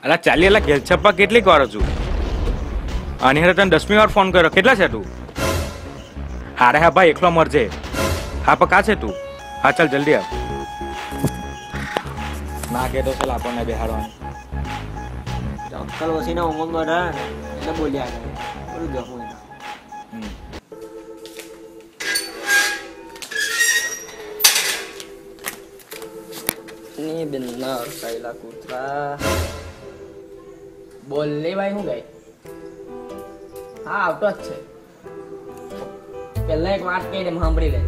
અલા ચાલી અલા ઘેર છપ્પા કેટલીક વાર છું આની હારે તને 10મી વાર ફોન કર્યો. કેટલા છે તું? હારે હા ભાઈ એકલો મરજે. હા પણ કા છે તું? હા ચાલ જલ્દી આવ. ના કે તો ચાલ આપણને બેહાડવાની અંકલ ઓછીના ઉમંગ હતા એટલે બોલ્યા બોલું જવું એના ની બિન્ના સાયલા કૂતરા બોલ લે ભાઈ હું ગઈ. હા આવતો જ છે. પહેલા એક વાત કહી દે સાંભળી લે.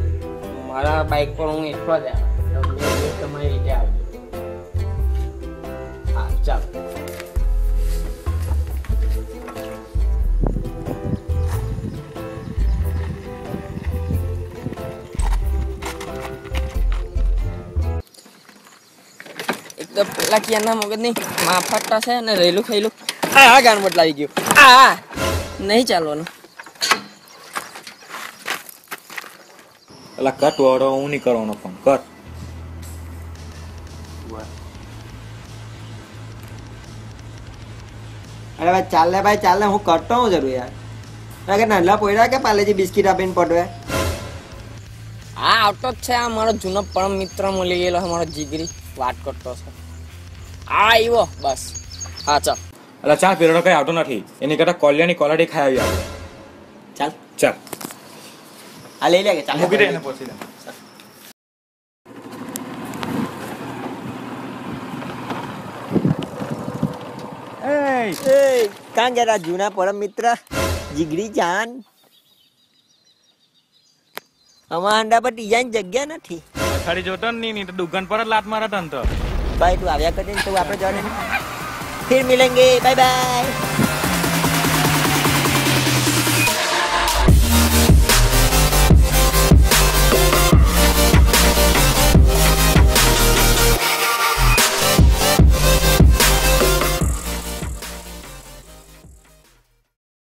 મારા બાઇક પર હું એકલો જ આવ્યો તમારી રીતે આવજો. હા ચાલ. તો પેલા ક્યાંના મગજ નહીં માફાટા છે ને રહેલું ખાઈલું આ ગાન બદલાવી ગયું. આ નહીં ચાલવાનું. અલા કટ વાળો હું નહીં કરવાનો ફોન કર. અરે ભાઈ ચાલ ને હું કરતો હું જરૂર યાર કે નાના પોયડા કે પાલેજી બિસ્કીટ આપીને પડવે. હા આવતો જ છે. આ મારો જૂનો પરમ મિત્ર મળી ગયેલો મારો જીગરી વાત કરતો છે. હા આવ્યો બસ. હા ચાલ. અલા ચા પીરડો કઈ આવતો નથી. એની કરતા કોલિયાની કોલાડી ખાઈ આવી આપણે. ચાલ ચાલ આ લઈ લે કે ચાલ મૂકી દે એને પહોંચી દે. એ કાં જરા જૂના પરમ મિત્ર જીગરી જાન અમારા અંડા પર ડિઝાઇન જગ્યા નથી. પછાડી જોતો ને નહીં તો દુકાન પર જ લાત મારા તન તો. ભાઈ તું આવ્યા કરે તો આપણે જવા દે. ફિર મિલેંગે બાય બાય.